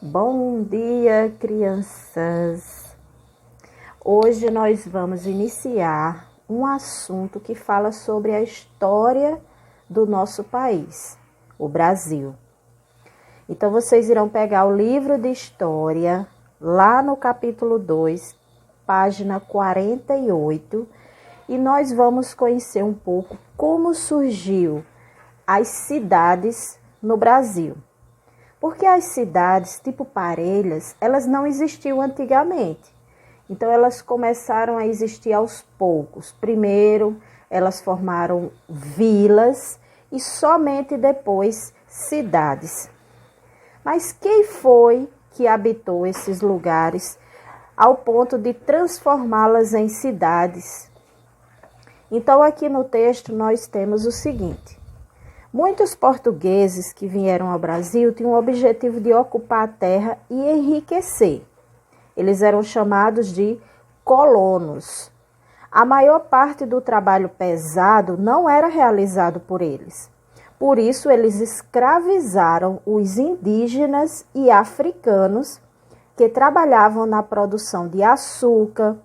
Bom dia, crianças! Hoje nós vamos iniciar um assunto que fala sobre a história do nosso país, o Brasil. Então, vocês irão pegar o livro de história, lá no capítulo 2, página 48, e nós vamos conhecer um pouco como surgiu as cidades no Brasil. Porque as cidades, tipo Parelhas, elas não existiam antigamente. Então, elas começaram a existir aos poucos. Primeiro, elas formaram vilas e somente depois cidades. Mas quem foi que habitou esses lugares ao ponto de transformá-las em cidades? Então, aqui no texto, nós temos o seguinte. Muitos portugueses que vieram ao Brasil tinham o objetivo de ocupar a terra e enriquecer. Eles eram chamados de colonos. A maior parte do trabalho pesado não era realizado por eles. Por isso, eles escravizaram os indígenas e africanos que trabalhavam na produção de açúcar,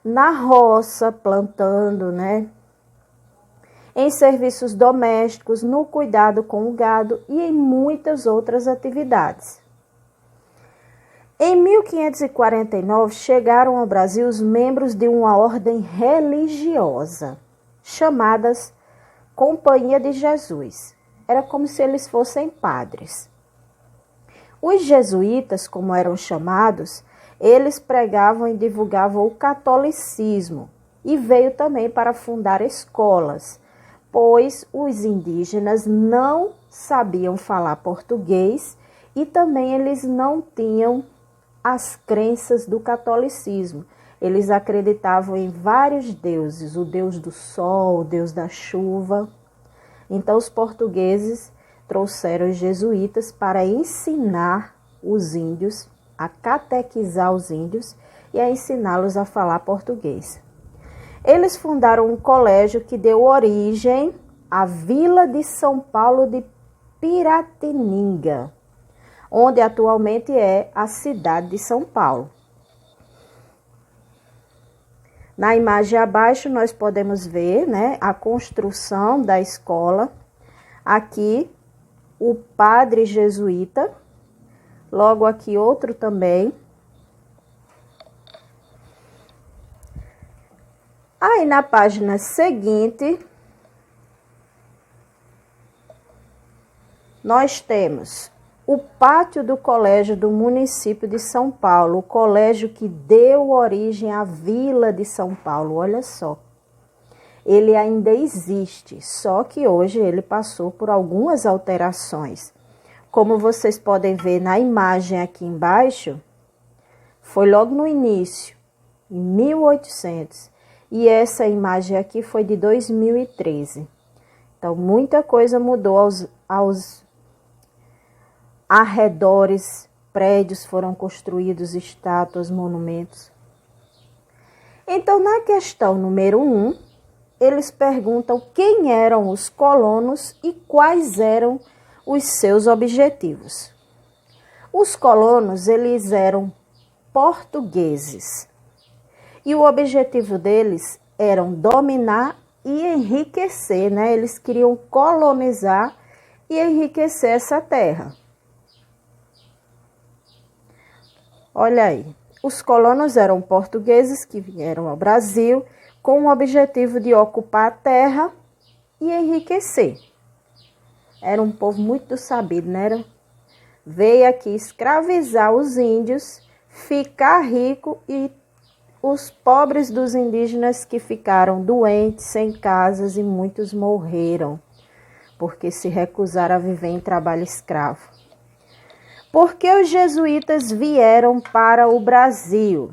na roça, plantando, em serviços domésticos, no cuidado com o gado e em muitas outras atividades. Em 1549, chegaram ao Brasil os membros de uma ordem religiosa, chamadas Companhia de Jesus. Era como se eles fossem padres. Os jesuítas, como eram chamados, eles pregavam e divulgavam o catolicismo e veio também para fundar escolas, pois os indígenas não sabiam falar português e também eles não tinham as crenças do catolicismo. Eles acreditavam em vários deuses, o deus do sol, o deus da chuva. Então os portugueses trouxeram os jesuítas para ensinar os índios, a catequizar os índios e a ensiná-los a falar português. Eles fundaram um colégio que deu origem à Vila de São Paulo de Piratininga, onde atualmente é a cidade de São Paulo. Na imagem abaixo nós podemos ver, a construção da escola. Aqui o padre jesuíta, logo aqui outro também. Aí na página seguinte, nós temos o pátio do colégio do município de São Paulo, o colégio que deu origem à Vila de São Paulo, olha só. Ele ainda existe, só que hoje ele passou por algumas alterações. Como vocês podem ver na imagem aqui embaixo, foi logo no início, em 1800. E essa imagem aqui foi de 2013. Então, muita coisa mudou aos arredores, prédios foram construídos, estátuas, monumentos. Então, na questão número 1, eles perguntam quem eram os colonos e quais eram os seus objetivos. Os colonos, eles eram portugueses. E o objetivo deles era dominar e enriquecer, Eles queriam colonizar e enriquecer essa terra. Olha aí, os colonos eram portugueses que vieram ao Brasil com o objetivo de ocupar a terra e enriquecer. Era um povo muito sabido, Veio aqui escravizar os índios, ficar rico e os pobres dos indígenas que ficaram doentes, sem casas e muitos morreram, porque se recusaram a viver em trabalho escravo. Por que os jesuítas vieram para o Brasil?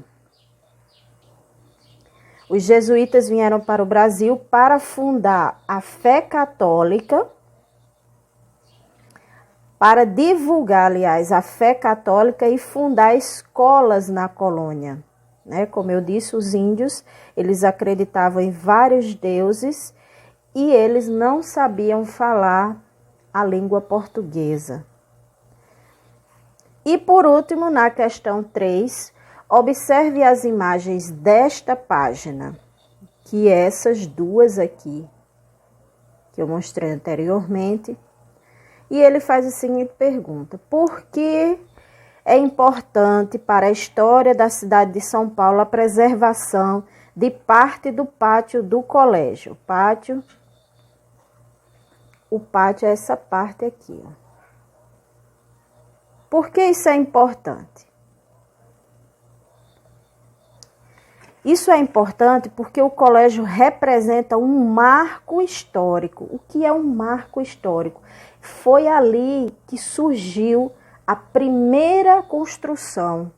Os jesuítas vieram para o Brasil para fundar a fé católica, para divulgar, aliás, a fé católica e fundar escolas na colônia. Como eu disse, os índios, eles acreditavam em vários deuses e eles não sabiam falar a língua portuguesa. E por último, na questão 3, observe as imagens desta página, que essas duas aqui, que eu mostrei anteriormente, e ele faz a seguinte pergunta: por que é importante para a história da cidade de São Paulo a preservação de parte do pátio do colégio? O pátio é essa parte aqui, ó. Por que isso é importante? Isso é importante porque o colégio representa um marco histórico. O que é um marco histórico? Foi ali que surgiu a primeira construção.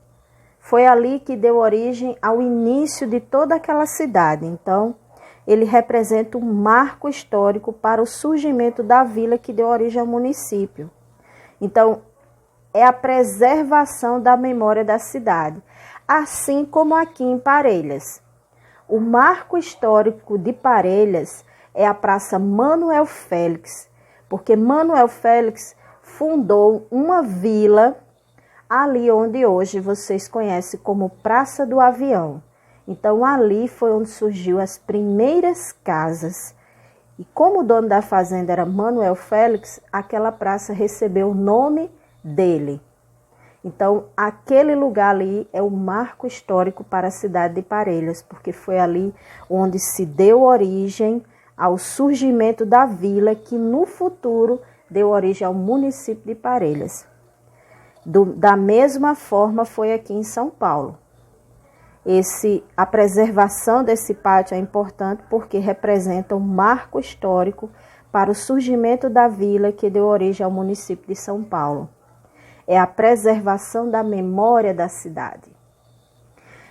Foi ali que deu origem ao início de toda aquela cidade. Então, ele representa um marco histórico para o surgimento da vila que deu origem ao município. Então, é a preservação da memória da cidade. Assim como aqui em Parelhas. O marco histórico de Parelhas é a Praça Manuel Félix, porque Manuel Félix fundou uma vila ali onde hoje vocês conhecem como Praça do Avião. Então ali foi onde surgiu as primeiras casas. E como o dono da fazenda era Manuel Félix, aquela praça recebeu o nome dele. Então, aquele lugar ali é o marco histórico para a cidade de Parelhas, porque foi ali onde se deu origem ao surgimento da vila, que no futuro deu origem ao município de Parelhas. Da mesma forma foi aqui em São Paulo. A preservação desse pátio é importante porque representa um marco histórico para o surgimento da vila que deu origem ao município de São Paulo. É a preservação da memória da cidade.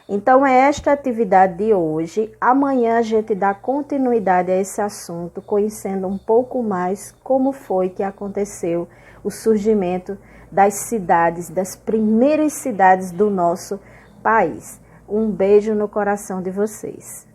Então, é esta atividade de hoje. Amanhã a gente dá continuidade a esse assunto, conhecendo um pouco mais como foi que aconteceu o surgimento das cidades, das primeiras cidades do nosso país. Um beijo no coração de vocês.